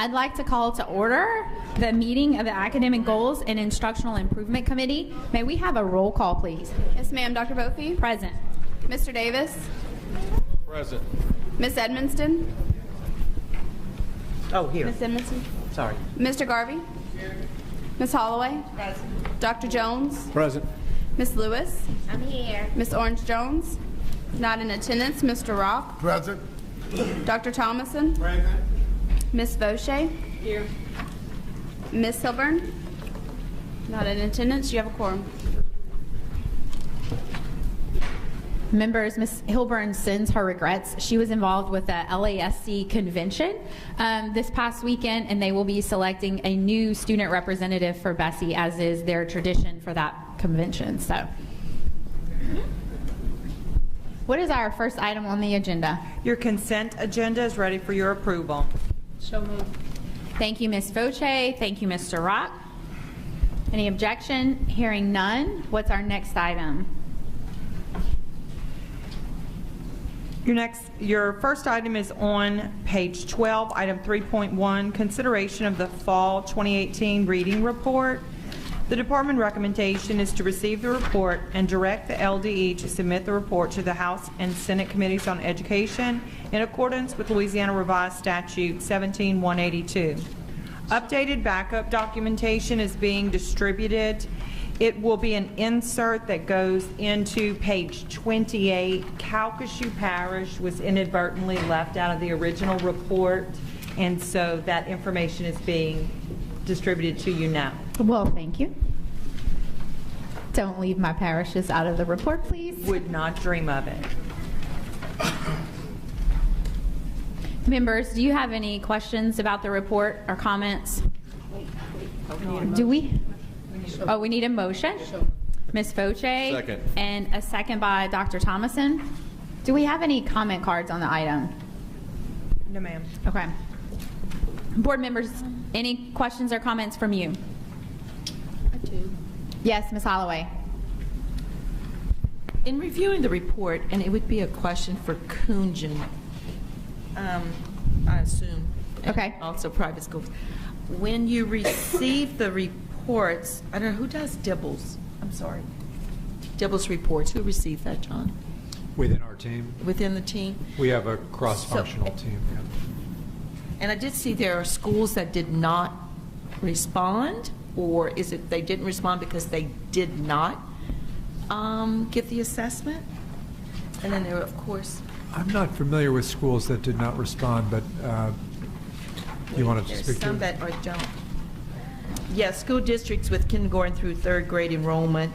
I'd like to call to order the meeting of the Academic Goals and Instructional Improvement Committee. May we have a roll call, please? Yes, ma'am. Dr. Bofi? Present. Mr. Davis? Present. Miss Edmonston? Oh, here. Miss Edmonston? Sorry. Mr. Garvey? Here. Miss Holloway? Present. Dr. Jones? Present. Miss Lewis? I'm here. Miss Orange Jones? Not in attendance. Mr. Rock? Present. Dr. Thomason? Present. Miss Vaucher? Here. Miss Hilburn? Not in attendance. You have a quorum. Members, Ms. Hilburn sends her regrets. She was involved with the LASC convention this past weekend, and they will be selecting a new student representative for BESE, as is their tradition for that convention. So, what is our first item on the agenda? Your consent agenda is ready for your approval. So moved. Thank you, Ms. Vaucher. Thank you, Mr. Rock. Any objection? Hearing none. What's our next item? Your first item is on page 12, item 3.1, consideration of the fall 2018 reading report. The department recommendation is to receive the report and direct the LDE to submit the report to the House and Senate Committees on Education in accordance with Louisiana Revised Statute 17182. Updated backup documentation is being distributed. It will be an insert that goes into page 28. Calcasieu Parish was inadvertently left out of the original report, and so that information is being distributed to you now. Well, thank you. Don't leave my parishes out of the report, please. Would not dream of it. Members, do you have any questions about the report or comments? Do we? Oh, we need a motion. Ms. Vaucher. Second. And a second by Dr. Thomason. Do we have any comment cards on the item? No, ma'am. Okay. Board members, any questions or comments from you? I do. Yes, Ms. Holloway. In reviewing the report, and it would be a question for Kunjan, I assume. and Okay. Also private schools. When you receive the reports, I don't know, who does Dibbles? I'm sorry. Dibbles reports. Who receives that, John? Within our team, Within the team? we have a cross-functional So- team. Yeah. And I did see there are schools that did not respond, or is it they didn't respond because they did not give the assessment? And then there were, of course, I'm not familiar with schools that did not respond, but you wanted to there's speak to some it? that are don't. Yes, school districts with kindergarten through third grade enrollment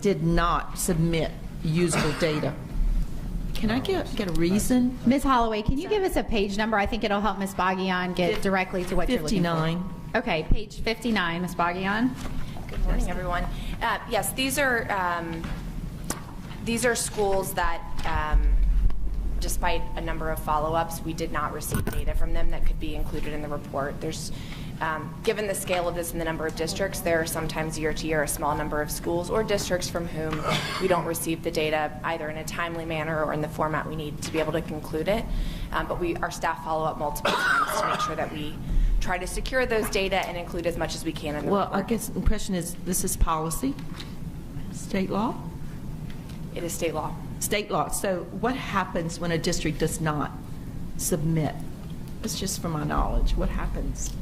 did not submit usable data. Can I get a reason? Ms. Holloway, can you give us a page number? I think it'll help Ms. Baguian get directly to what you're looking for. 59. Okay, page 59, Ms. Baguian. Good morning, everyone. Yes, these are schools that, despite a number of follow-ups, we did not receive data from them that could be included in the report. There's, given the scale of this and the number of districts, there are sometimes year to year a small number of schools or districts from whom we don't receive the data either in a timely manner or in the format we need to be able to conclude it. But our staff follow up multiple times to make sure that we try to secure those data and include as much as we can in the Well, report. I guess the impression is this is policy, state law? It is state law. State law. So what happens when a district does not submit? It's just from my knowledge. What happens?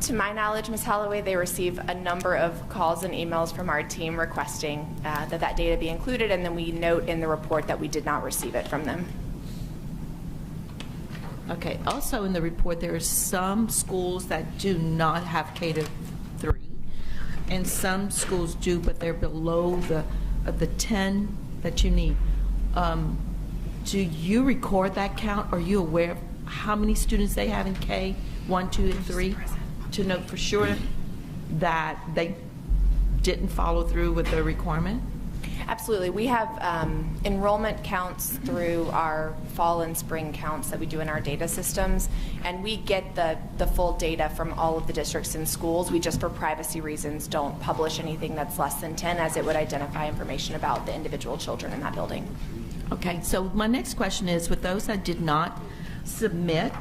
To my knowledge, Ms. Holloway, they receive a number of calls and emails from our team requesting that data be included, and then we note in the report that we did not receive it from them. Okay. Also in the report, there are some schools that do not have K-3, and some schools do, but they're below the 10 that you need. Do you record that count? Are you aware of how many students they have in K, 1, 2, and 3, to know for sure that they didn't follow through with the requirement? Absolutely. We have enrollment counts through our fall and spring counts that we do in our data systems, and we get the full data from all of the districts and schools. We just, for privacy reasons, don't publish anything that's less than 10, as it would identify information about the individual children in that building. Okay, so my next question is, with those that did not submit,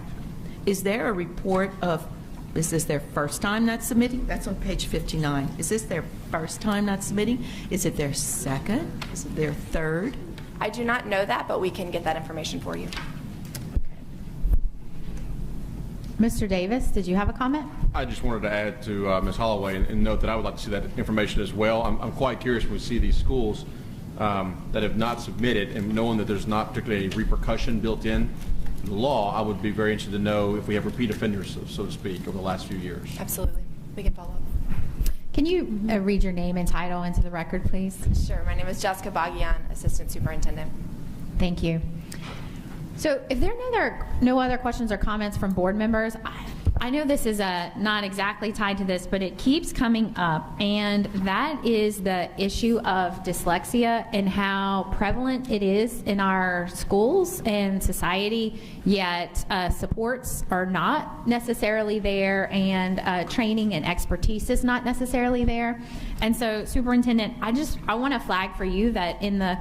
Is there a report of, is this their first time not submitting? That's on page 59. Is this their first time not submitting? Is it their second? Is it their third? I do not know that, but we can get that information for you. Mr. Davis, did you have a comment? I just wanted to add to Ms. Holloway and note that I would like to see that information as well. I'm quite curious when we see these schools that have not submitted, and knowing that there's not particularly a repercussion built in the law, I would be very interested to know if we have repeat offenders, so to speak, over the last few years. Absolutely. We can follow up. Can you read your name and title into the record, please? Sure. My name is Jessica Bagian, Assistant Superintendent. Thank you. So if there are no other questions or comments from board members, I know this is not exactly tied to this, but it keeps coming up, and that is the issue of dyslexia and how prevalent it is in our schools and society, yet supports are not necessarily there, and training and expertise is not necessarily there. And so, Superintendent, I want to flag for you that in the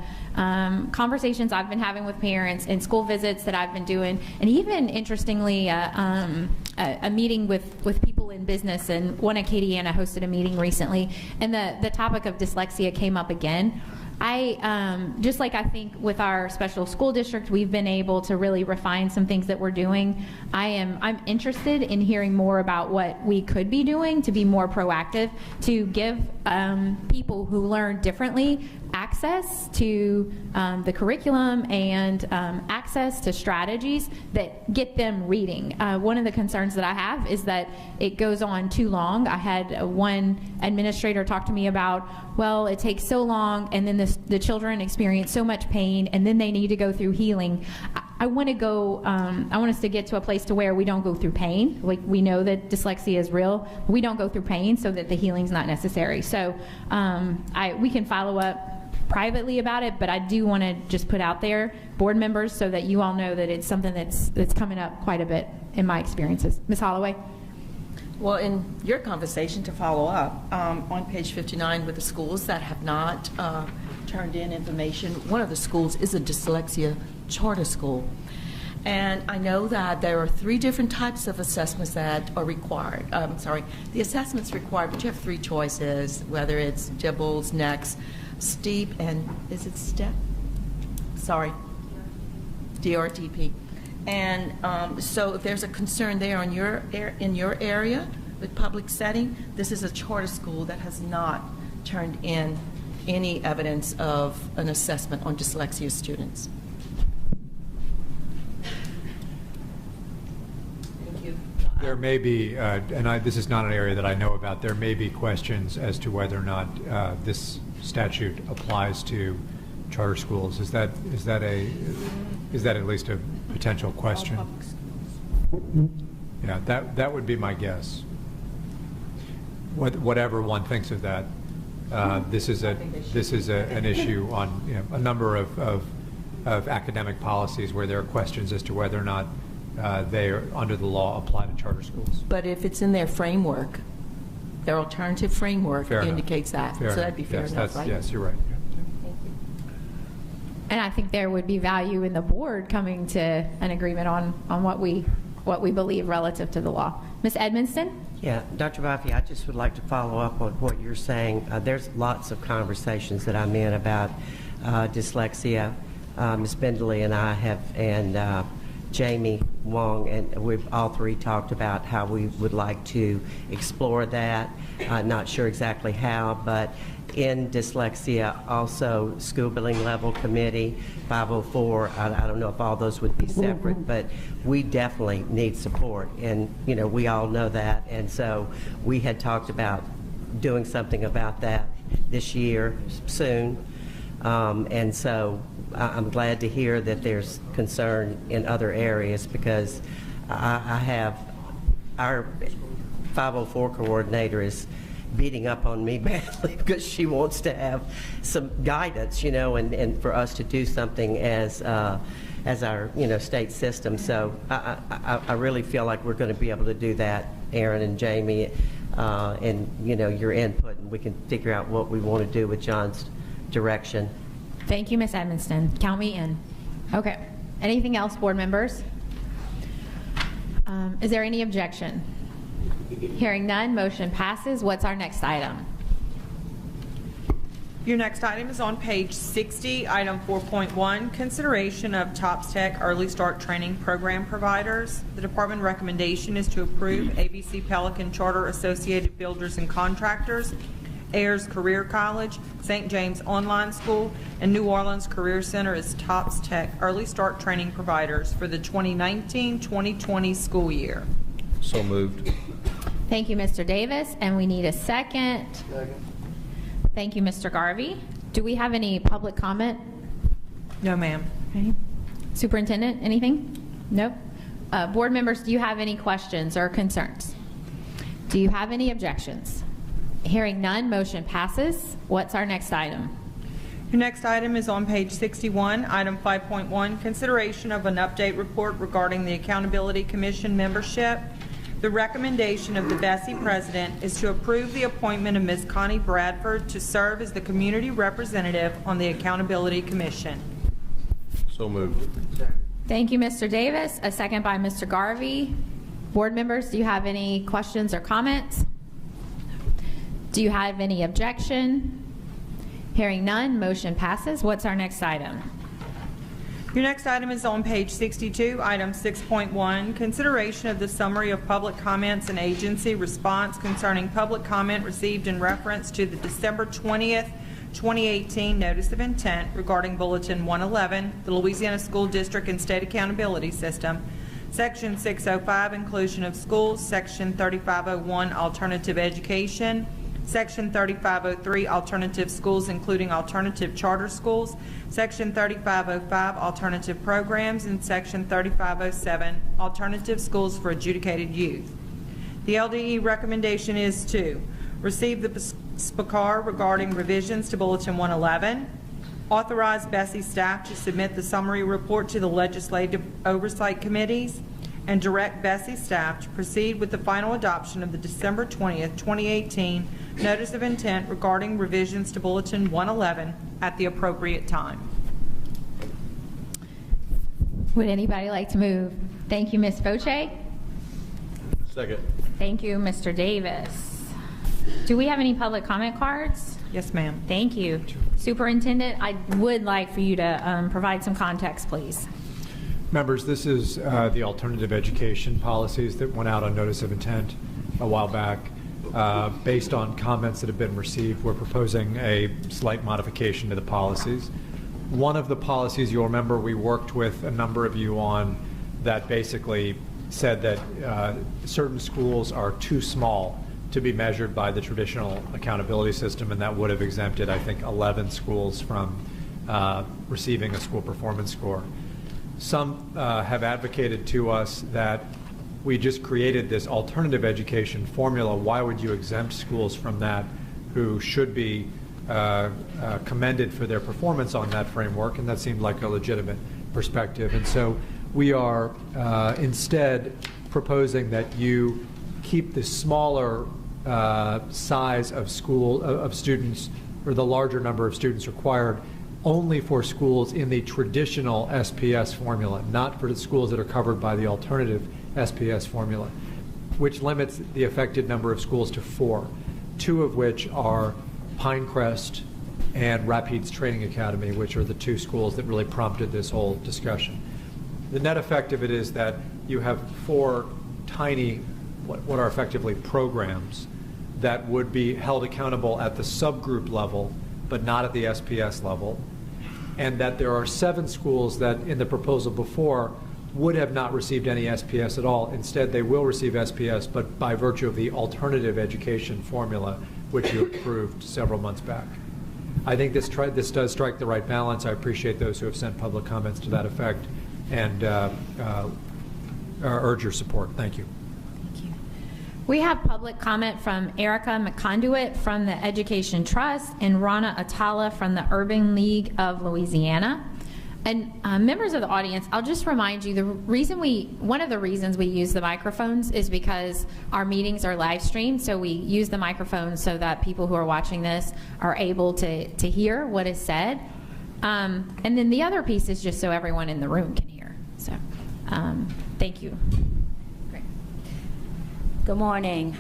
conversations I've been having with parents and school visits that I've been doing, and even interestingly, a meeting with people in business, and one at Acadiana hosted a meeting recently, and the topic of dyslexia came up again. Just like I think with our special school district, we've been able to really refine some things that we're doing. I'm interested in hearing more about what we could be doing to be more proactive, to give people who learn differently access to the curriculum and access to strategies that get them reading. One of the concerns that I have is that it goes on too long. I had one administrator talk to me about, well, it takes so long, and then the children experience so much pain, and then they need to go through healing. I want us to get to a place to where we don't go through pain. Like, we know that dyslexia is real. We don't go through pain so that the healing's not necessary. So we can follow up privately about it, but I do want to just put out there, board members, so that you all know that it's something that's coming up quite a bit in my experiences. Ms. Holloway? Well, in your conversation, to follow up, on page 59 with the schools that have not turned in information, one of the schools is a dyslexia charter school. And I know that there are 3 different types of assessments that are required. The assessment's required, but you have 3 choices, whether it's Dibbles, NEX, STEEP, and is it STEP? Sorry, DRTP. And so if there's a concern there in your area with public setting, this is a charter school that has not turned in any evidence of an assessment on dyslexia students. Thank you. There may be, this is not an area that I know about, there may be questions as to whether or not this statute applies to charter schools. Is that at least a potential question? Yeah, that would be my guess. Whatever one thinks of that, this is an issue on a number of academic policies where there are questions as to whether or not they are, under the law, apply to charter schools. But if it's in their framework, their alternative framework indicates that. So that'd be fair enough, right? Yes, you're right. And I think there would be value in the board coming to an agreement on what we believe relative to the law. Ms. Edmonston? Yeah, Dr. Buffy, I just would like to follow up on what you're saying. There's lots of conversations that I'm in about dyslexia. Ms. Bindley and I have, and Jamie Wong, and we've all 3 talked about how we would like to explore that. Not sure exactly how, but in dyslexia, also school building level committee, 504, I don't know if all those would be separate, but we definitely need support, and we all know that, and so we had talked about doing something about that this year, soon, and so I'm glad to hear that there's concern in other areas, because I have, our 504 coordinator is beating up on me badly because she wants to have some guidance, and for us to do something as our, state system. So I really feel like we're going to be able to do that, Aaron and Jamie, and, your input, and we can figure out what we want to do with John's direction. Thank you, Ms. Edmonston. Count me in. Okay. Anything else, board members? Is there any objection? Hearing none, motion passes. What's our next item? Your next item is on page 60, item 4.1, consideration of TOPS Tech Early Start Training Program providers. The department recommendation is to approve ABC Pelican Charter Associated Builders and Contractors, Ayers Career College, St. James Online School, and New Orleans Career Center as TOPS Tech Early Start Training providers for the 2019-2020 school year. So moved. Thank you, Mr. Davis, and we need a second. Thank you, Mr. Garvey. Do we have any public comment? No, ma'am. Okay. Superintendent, anything? Nope. Board members, do you have any questions or concerns? Do you have any objections? Hearing none, motion passes. What's our next item? Your next item is on page 61, item 5.1, consideration of an update report regarding the Accountability Commission membership. The recommendation of the BESE president is to approve the appointment of Ms. Connie Bradford to serve as the community representative on the Accountability Commission. So moved. Thank you, Mr. Davis. A second by Mr. Garvey. Board members, do you have any questions or comments? Do you have any objection? Hearing none, motion passes. What's our next item? Your next item is on page 62, item 6.1, consideration of the summary of public comments and agency response concerning public comment received in reference to the December 20th, 2018 Notice of Intent regarding Bulletin 111, the Louisiana School District and State Accountability System, Section 605, Inclusion of Schools, Section 3501, Alternative Education, Section 3503, Alternative Schools, including alternative charter schools, Section 3505, Alternative Programs, and Section 3507, Alternative Schools for Adjudicated Youth. The LDE recommendation is to receive the SPCAR regarding revisions to Bulletin 111, authorize BESE staff to submit the summary report to the Legislative Oversight Committees, and direct BESE staff to proceed with the final adoption of the December 20th, 2018 Notice of Intent regarding revisions to Bulletin 111 at the appropriate time. Would anybody like to move? Thank you, Ms. Foche. Second. Thank you, Mr. Davis. Do we have any public comment cards? Yes, ma'am. Thank you. Superintendent, I would like for you to provide some context, please. Members, this is the alternative education policies that went out on notice of intent a while back. Based on comments that have been received, we're proposing a slight modification to the policies. One of the policies, you'll remember, we worked with a number of you on that basically said that certain schools are too small to be measured by the traditional accountability system, and that would have exempted, I think, 11 schools from receiving a school performance score. Some have advocated to us that we just created this alternative education formula. Why would you exempt schools from that who should be commended for their performance on that framework? And that seemed like a legitimate perspective. And so we are instead proposing that you keep the smaller size of students, or the larger number of students required, only for schools in the traditional SPS formula, not for the schools that are covered by the alternative SPS formula, which limits the affected number of schools to 4, 2 of which are Pinecrest and Rapides Training Academy, which are the 2 schools that really prompted this whole discussion. The net effect of it is that you have 4 tiny, what are effectively programs, that would be held accountable at the subgroup level, but not at the SPS level, and that there are 7 schools that in the proposal before would have not received any SPS at all. Instead, they will receive SPS, but by virtue of the alternative education formula, which you approved several months back. I think this does strike the right balance. I appreciate those who have sent public comments to that effect, and urge your support. Thank you. We have public comment from Erica McConduit from the Education Trust and Rana Atala from the Urban League of Louisiana. And members of the audience, I'll just remind you, one of the reasons we use the microphones is because our meetings are live streamed, so we use the microphones so that people who are watching this are able to hear what is said. And then the other piece is just so everyone in the room can hear. So thank you. Great. Good morning.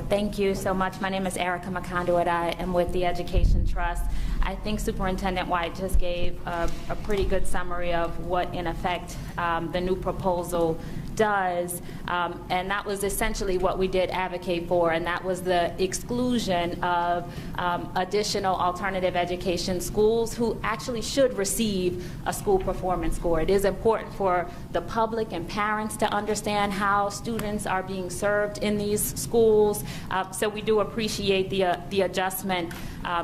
Thank you so much. My name is Erica McConduit. I am with the Education Trust. I think Superintendent White just gave a pretty good summary of what, in effect, the new proposal does, and that was essentially what we did advocate for, and that was the exclusion of additional alternative education schools who actually should receive a school performance score. It is important for the public and parents to understand how students are being served in these schools, so we do appreciate the adjustment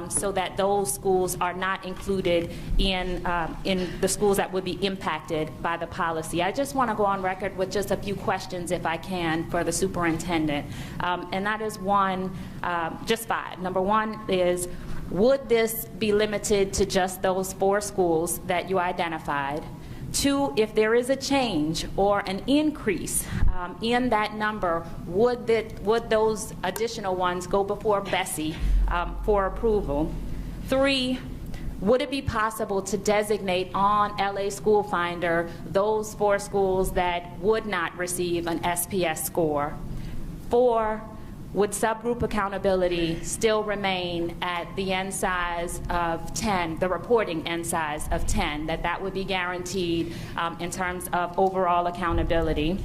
so that those schools are not included in the schools that would be impacted by the policy. I just want to go on record with just a few questions, if I can, for the superintendent. And that is just 5. Number 1 is, would this be limited to just those 4 schools that you identified? 2, if there is a change or an increase in that number, would those additional ones go before BESE for approval? 3, would it be possible to designate on LA School Finder those 4 schools that would not receive an SPS score? 4, would subgroup accountability still remain at the N size of 10, the reporting N size of 10, that would be guaranteed in terms of overall accountability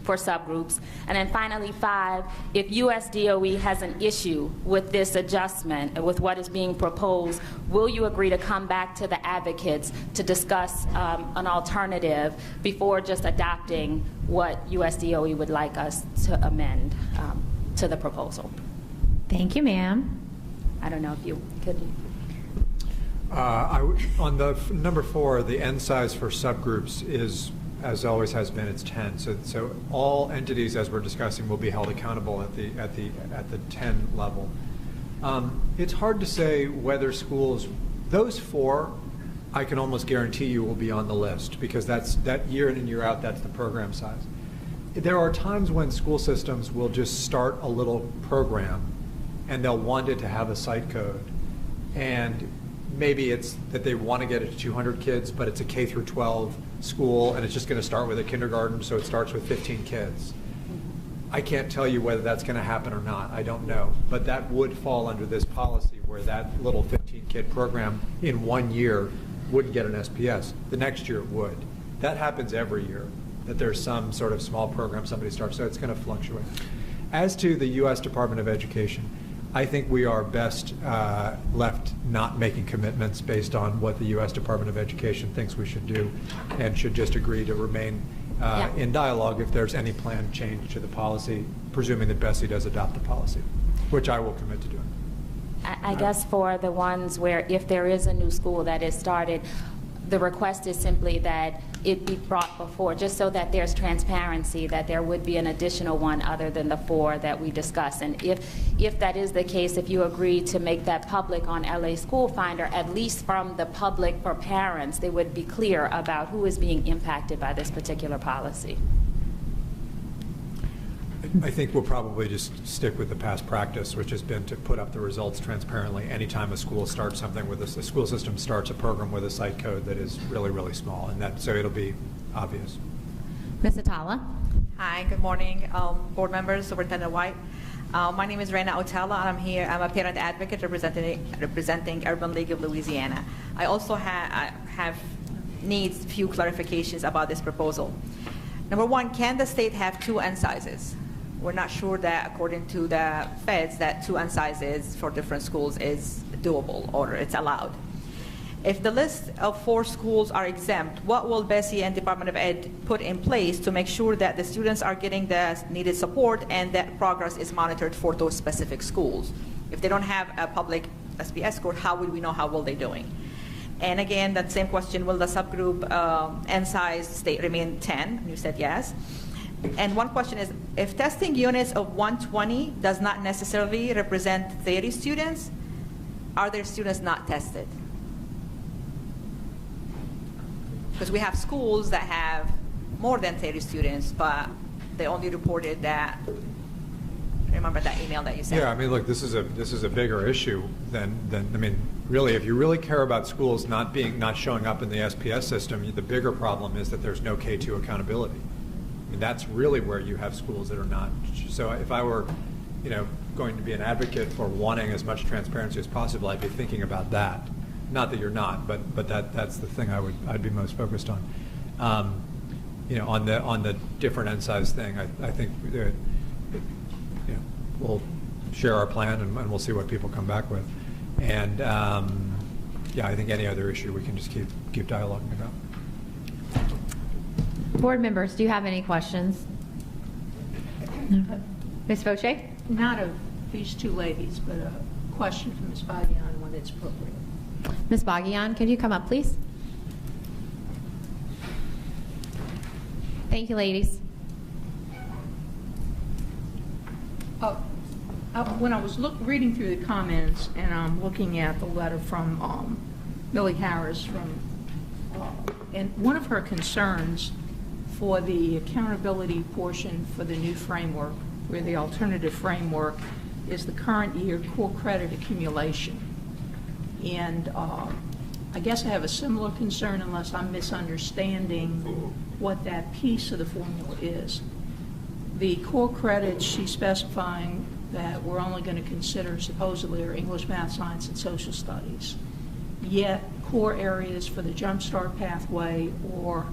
for subgroups? And then finally, 5, if USDOE has an issue with this adjustment, with what is being proposed, will you agree to come back to the advocates to discuss an alternative before just adopting what USDOE would like us to amend to the proposal? Thank you, ma'am. I don't know if you could. On the number 4, the N size for subgroups is, as always has been, it's 10. So all entities, as we're discussing, will be held accountable at the 10 level. It's hard to say whether schools, those 4, I can almost guarantee you will be on the list, because that year in and year out, that's the program size. There are times when school systems will just start a little program and they'll want it to have a site code, and maybe it's that they want to get it to 200 kids, but it's a K through 12 school and it's just going to start with a kindergarten, so it starts with 15 kids. I can't tell you whether that's going to happen or not. I don't know. But that would fall under this policy, where that little 15-kid program in 1 year wouldn't get an SPS. The next year it would. That happens every year, that there's some sort of small program somebody starts, so it's going to fluctuate. As to the U.S. Department of Education, I think we are best left not making commitments based on what the U.S. Department of Education thinks we should do, and should just agree to remain in dialogue if there's any planned change to the policy, presuming that BESE does adopt the policy, which I will commit to doing. I guess for the ones where, if there is a new school that is started, the request is simply that it be brought before, just so that there's transparency, that there would be an additional one other than the 4 that we discussed. And if that is the case, if you agree to make that public on LA School Finder, at least from the public, for parents, they would be clear about who is being impacted by this particular policy. I think we'll probably just stick with the past practice, which has been to put up the results transparently anytime a school starts something with a school system starts a program with a site code that is really, really small, and so it'll be obvious. Ms. Atala. Hi, good morning, board members, Superintendent White. My name is Reina Otella, and I'm here. I'm a parent advocate representing Urban League of Louisiana. I also have needs few clarifications about this proposal. Number 1, can the state have 2 N sizes? We're not sure that, according to the feds, that 2 N sizes for different schools is doable or it's allowed. If the list of 4 schools are exempt, what will BESE and Department of Ed put in place to make sure that the students are getting the needed support and that progress is monitored for those specific schools? If they don't have a public SPS score, how will we know how well they're doing? And again, that same question, will the subgroup N size remain 10? You said yes. And one question is, if testing units of 120 does not necessarily represent 30 students, are there students not tested? Because we have schools that have more than 30 students, but they only reported that. Remember that email that you sent? Yeah, I mean, look, this is a bigger issue than I mean, really, if you really care about schools not showing up in the SPS system, the bigger problem is that there's no K2 accountability. I mean, that's really where you have schools that are not. So if I were, going to be an advocate for wanting as much transparency as possible, I'd be thinking about that. Not that you're not, but that's the thing I'd be most focused on. On the different end size thing, I think we'll share our plan and we'll see what people come back with. And I think any other issue we can just keep dialoguing about. Board members, do you have any questions? No. Ms. Fauché? Not of these two ladies, but a question from Ms. Bagian when it's appropriate. Ms. Bagian, could you come up, please? Thank you, ladies. When I was reading through the comments and I'm looking at the letter from Millie Harris and one of her concerns for the accountability portion for the new framework, where the alternative framework is the current year core credit accumulation. And I guess I have a similar concern, unless I'm misunderstanding what that piece of the formula is. The core credits she's specifying that we're only going to consider supposedly are English, math, science, and social studies. Yet core areas for the Jumpstart pathway or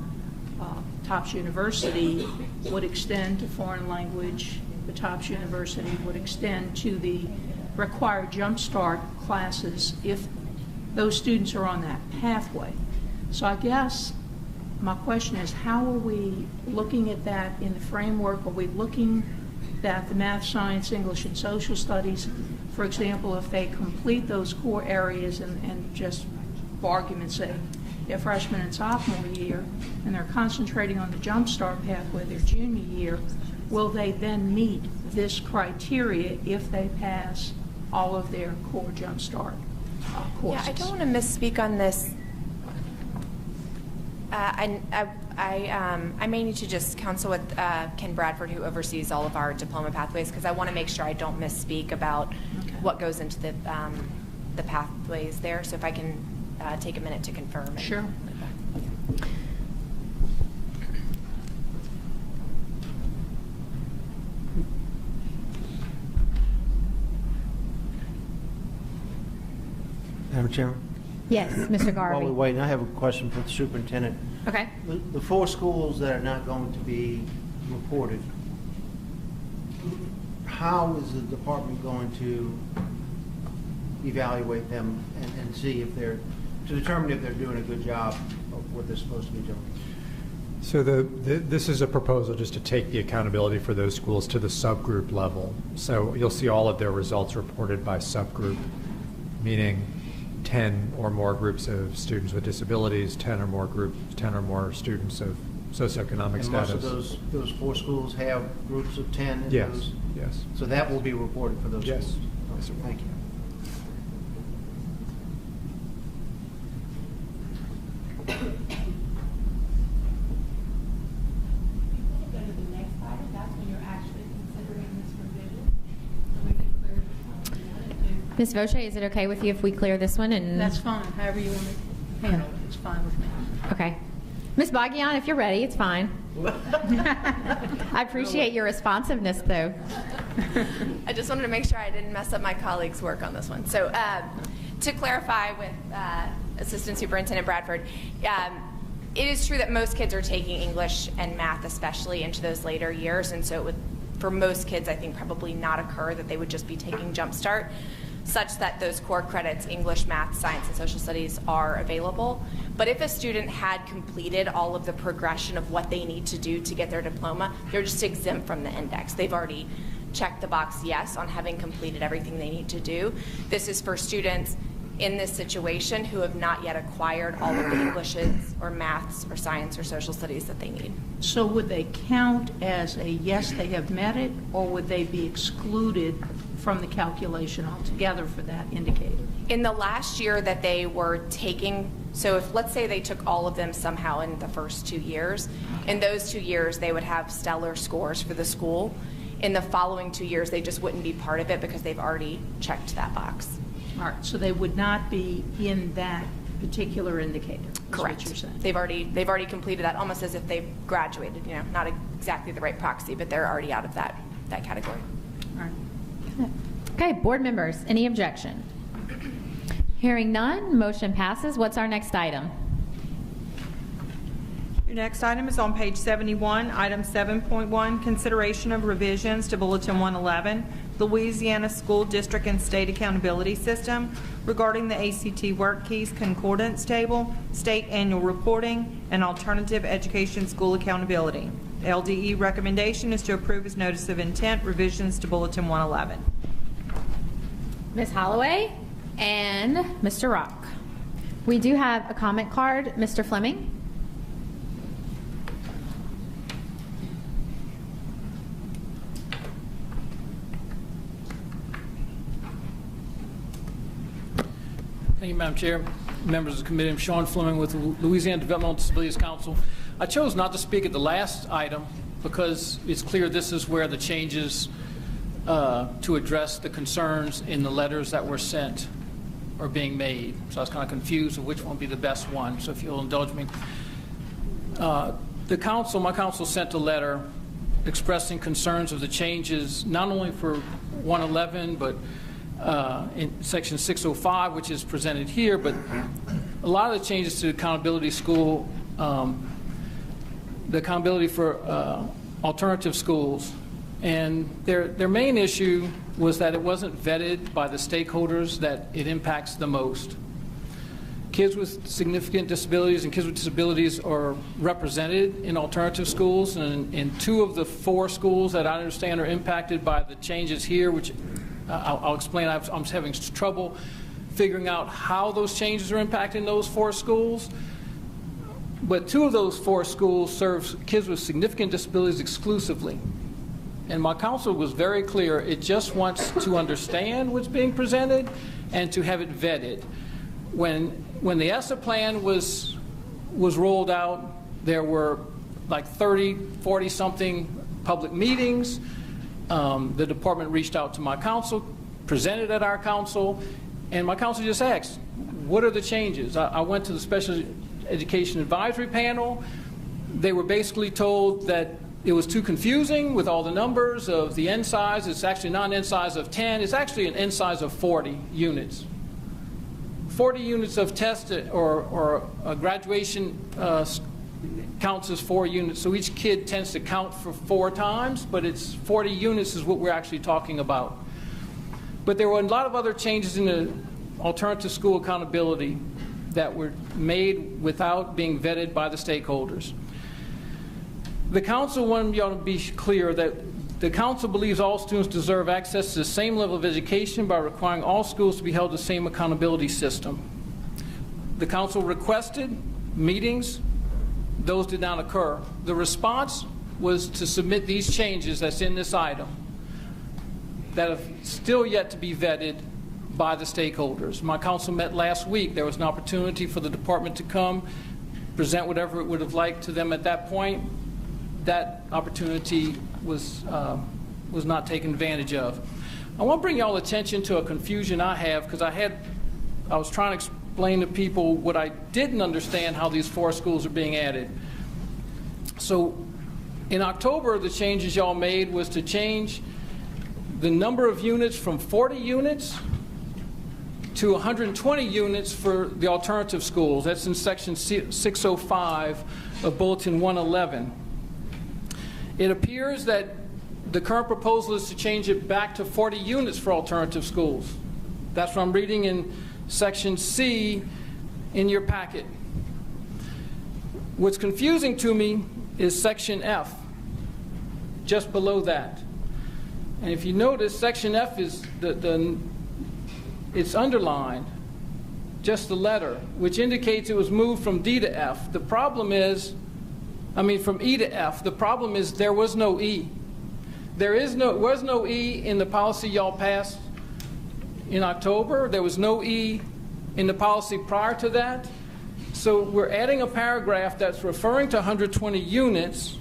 Topps University would extend to foreign language. The Topps University would extend to the required Jumpstart classes if those students are on that pathway. So I guess my question is, how are we looking at that in the framework? Are we looking at the math, science, English, and social studies, for example, if they complete those core areas and just for argument's sake, their freshman and sophomore year, and they're concentrating on the Jumpstart pathway their junior year, will they then meet this criteria if they pass all of their core Jumpstart courses? Yeah, I don't want to misspeak on this. I may need to just counsel with Ken Bradford, who oversees all of our diploma pathways, because I want to make sure I don't misspeak about what goes into the pathways there. So if I can take a minute to confirm. Sure. Madam Chairman? Yes, Mr. Garvey. While we wait, I have a question for the superintendent. Okay. The 4 schools that are not going to be reported, how is the department going to evaluate them and see if to determine if they're doing a good job of what they're supposed to be doing? So this is a proposal just to take the accountability for those schools to the subgroup level. So you'll see all of their results reported by subgroup, meaning 10 or more groups of students with disabilities, 10 or more students of socioeconomic And status. most of those 4 schools have groups of 10 in Yes, those? yes. So that will be reported for those Yes. schools? Yes, sir. Thank you. Ms. Fauché, is it okay with you if we clear this one? And That's fine. However you want to handle it, it's fine with me. Okay. Ms. Bagian, if you're ready, it's fine. I appreciate your responsiveness, though. I just wanted to make sure I didn't mess up my colleagues' work on this one. So to clarify with Assistant Superintendent Bradford, it is true that most kids are taking English and math especially into those later years, and so it would, for most kids, I think probably not occur that they would just be taking Jumpstart, such that those core credits, English, math, science, and social studies, are available. But if a student had completed all of the progression of what they need to do to get their diploma, they're just exempt from the index. They've already checked the box yes on having completed everything they need to do. This is for students in this situation who have not yet acquired all of the Englishes or maths or science or social studies that they need. So would they count as a yes, they have met it, or would they be excluded from the calculation altogether for that indicator? In the last year that they were taking, so if let's say they took all of them somehow in the first 2 years, in those 2 years they would have stellar scores for the school. In the following 2 years they just wouldn't be part of it because they've already checked that box. All right, so they would not be in that particular indicator. Is Correct. What you're saying. They've already completed that, almost as if they've graduated. You know, not exactly the right proxy, but they're already out of that category. All right. Okay, board members, any objection? Hearing none, motion passes. What's our next item? Your next item is on page 71, item 7.1, consideration of revisions to Bulletin 111, Louisiana School District and State Accountability System regarding the ACT Work Keys Concordance Table, State Annual Reporting, and Alternative Education School Accountability. The LDE recommendation is to approve as notice of intent revisions to Bulletin 111. Ms. Holloway and Mr. Rock. We do have a comment card. Mr. Fleming? Thank you, Madam Chair. Members of the committee, I'm Sean Fleming with the Louisiana Developmental Disabilities Council. I chose not to speak at the last item because it's clear this is where the changes to address the concerns in the letters that were sent are being made. So I was kind of confused of which one would be the best one, so if you'll indulge me. My council sent a letter expressing concerns of the changes not only for 111, but in section 605, which is presented here, but a lot of the changes to accountability school, the accountability for alternative schools, and their main issue was that it wasn't vetted by the stakeholders that it impacts the most. Kids with significant disabilities and kids with disabilities are represented in alternative schools, and in 2 of the 4 schools that I understand are impacted by the changes here, which I'll explain. I'm having trouble figuring out how those changes are impacting those 4 schools. But 2 of those 4 schools serve kids with significant disabilities exclusively. And my council was very clear. It just wants to understand what's being presented and to have it vetted. When the ESSA plan was rolled out, there were like 30, 40-something public meetings. The department reached out to my council, presented at our council, and my council just asked, what are the changes? I went to the Special Education Advisory Panel. They were basically told that it was too confusing with all the numbers of the N size. It's actually not an N size of 10. It's actually an N size of 40 units. 40 units of test or a graduation counts as 4 units, so each kid tends to count for 4 times, but it's 40 units is what we're actually talking about. But there were a lot of other changes in the alternative school accountability that were made without being vetted by the stakeholders. The council wanted y'all to be clear that the council believes all students deserve access to the same level of education by requiring all schools to be held to the same accountability system. The council requested meetings. Those did not occur. The response was to submit these changes that's in this item that have still yet to be vetted by the stakeholders. My council met last week. There was an opportunity for the department to come, present whatever it would have liked to them at that point. That opportunity was not taken advantage of. I want to bring y'all attention to a confusion I have, because I was trying to explain to people what I didn't understand, how these 4 schools are being added. So in October, the changes y'all made was to change the number of units from 40 units to 120 units for the alternative schools. That's in section 605 of Bulletin 111. It appears that the current proposal is to change it back to 40 units for alternative schools. That's what I'm reading in section C in your packet. What's confusing to me is section F, just below that. And if you notice, section F is it's underlined, just the letter, which indicates it was moved from D to F. The problem is, from E to F. The problem is there was no E. There was no E in the policy y'all passed in October. There was no E in the policy prior to that. So we're adding a paragraph that's referring to 120 units,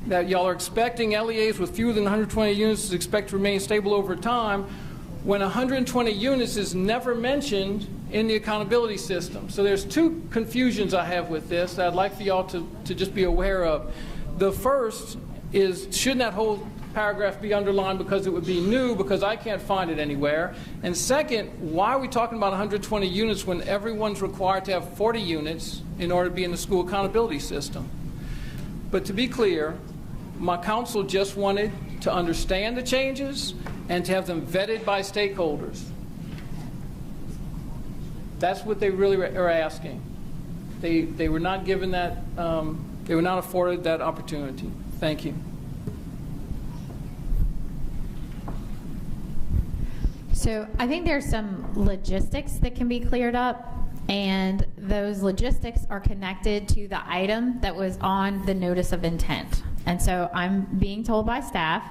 that y'all are expecting LEAs with fewer than 120 units to expect to remain stable over time, when 120 units is never mentioned in the accountability system. So there's two confusions I have with this that I'd like for y'all to just be aware of. The first is, shouldn't that whole paragraph be underlined because it would be new, because I can't find it anywhere? And second, why are we talking about 120 units when everyone's required to have 40 units in order to be in the school accountability system? But to be clear, my council just wanted to understand the changes and to have them vetted by stakeholders. That's what they really are asking. They were not given that, they were not afforded that opportunity. Thank you. So I think there's some logistics that can be cleared up, and those logistics are connected to the item that was on the notice of intent. And so I'm being told by staff,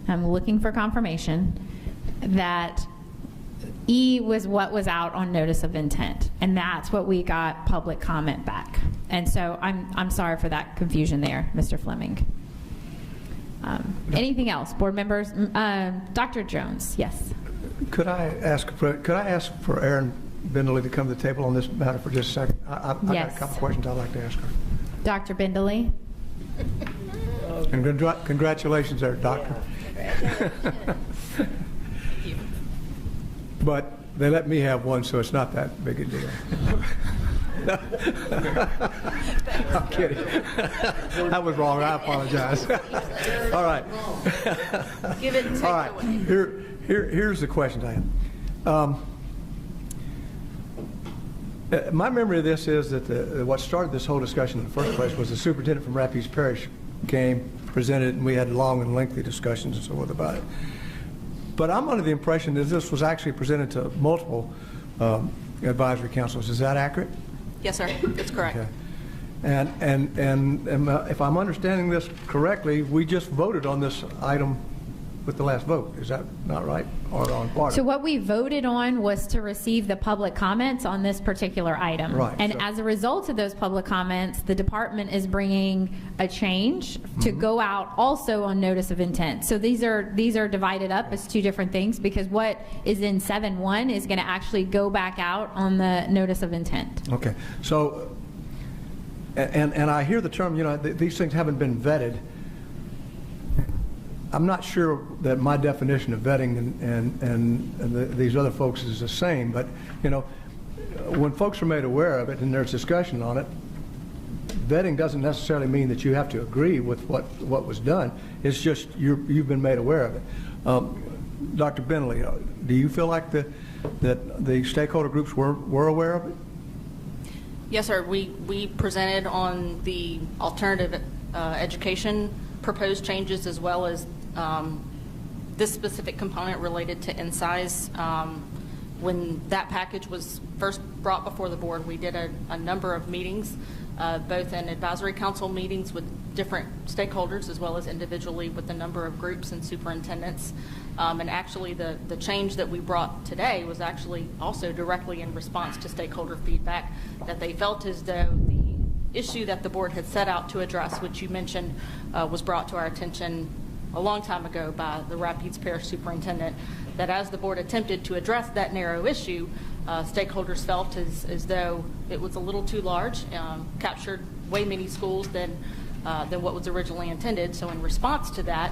I'm looking for confirmation, that E was what was out on notice of intent, and that's what we got public comment back. And so I'm sorry for that confusion there, Mr. Fleming. Anything else, board members? Dr. Jones, yes. Could I ask for Erin Bindley to come to the table on this matter for just a second? I've got a couple questions I'd like to ask her. Dr. Bindley. And congratulations there, Doctor. But they let me have one, so it's not that big a deal. I'm kidding. I was wrong. I apologize. All right. Give it and take All right. it away. Here's the question I have. My memory of this is that what started this whole discussion in the first place was the superintendent from Rapides Parish came, presented, and we had long and lengthy discussions and so forth about it. But I'm under the impression that this was actually presented to multiple advisory councils. Is that accurate? Yes, sir. That's correct. Okay. And if I'm understanding this correctly, we just voted on this item with the last vote. Is that not right? Or on part So of it? what we voted on was to receive the public comments on this particular item. Right, And so- as a result of those public comments, the department is bringing a change to go out also on notice of intent. So these are divided up as two different things, because what is in 7.1 is going to actually go back out on the notice of intent. Okay. So, and I hear the term, you know, these things haven't been vetted. I'm not sure that my definition of vetting and these other folks is the same, but, you know, when folks are made aware of it and there's discussion on it, vetting doesn't necessarily mean that you have to agree with what was done. It's just you've been made aware of it. Dr. Bentley, do you feel like that the stakeholder groups were aware of it? Yes, sir. We presented on the alternative education proposed changes, as well as this specific component related to in-size. When that package was first brought before the board, we did a number of meetings, both in advisory council meetings with different stakeholders, as well as individually with a number of groups and superintendents. And actually the change that we brought today was actually also directly in response to stakeholder feedback, that they felt as though the issue that the board had set out to address, which you mentioned was brought to our attention a long time ago by the Rapides Parish Superintendent, that as the board attempted to address that narrow issue, stakeholders felt as though it was a little too large, captured way many schools than what was originally intended. So in response to that,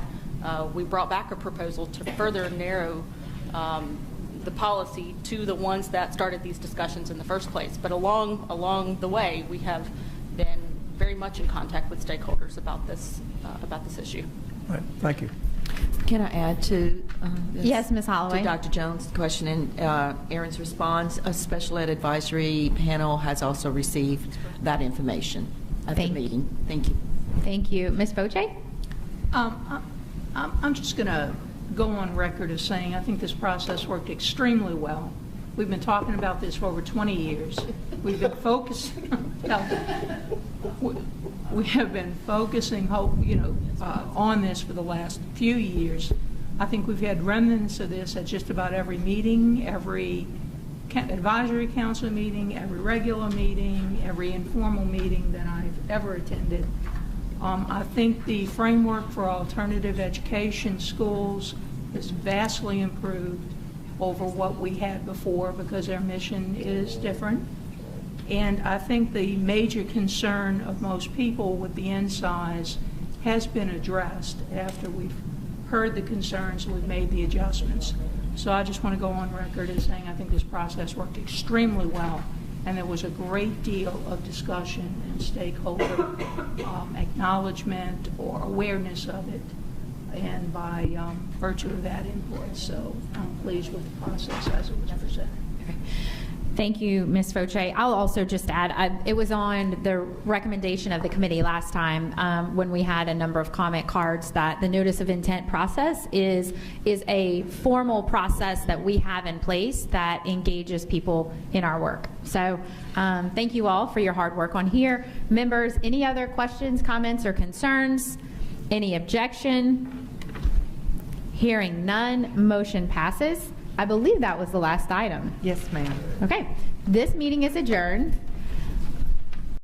we brought back a proposal to further narrow the policy to the ones that started these discussions in the first place. But along the way, we have been very much in contact with stakeholders about this issue. All right. Thank you. Can I add to this? Yes, Ms. Holloway. To Dr. Jones' question and Erin's response, a special ed advisory panel has also received that information at the meeting. Thank you. Thank you. Ms. Boche? I'm just going to go on record as saying I think this process worked extremely well. We've been talking about this for over 20 years. We've been focusing. We have been focusing, on this for the last few years. I think we've had remnants of this at just about every meeting, every advisory council meeting, every regular meeting, every informal meeting that I've ever attended. I think the framework for alternative education schools is vastly improved over what we had before because our mission is different. And I think the major concern of most people with the end size has been addressed after we've heard the concerns and we've made the adjustments. So I just want to go on record as saying I think this process worked extremely well, and there was a great deal of discussion and stakeholder acknowledgement or awareness of it, and by virtue of that input. So I'm pleased with the process as it was presented. Thank you, Ms. Fauché. I'll also just add, it was on the recommendation of the committee last time when we had a number of comment cards that the notice of intent process is a formal process that we have in place that engages people in our work. So thank you all for your hard work on here. Members, any other questions, comments, or concerns? Any objection? Hearing none, motion passes. I believe that was the last item. Yes, ma'am. Okay, this meeting is adjourned.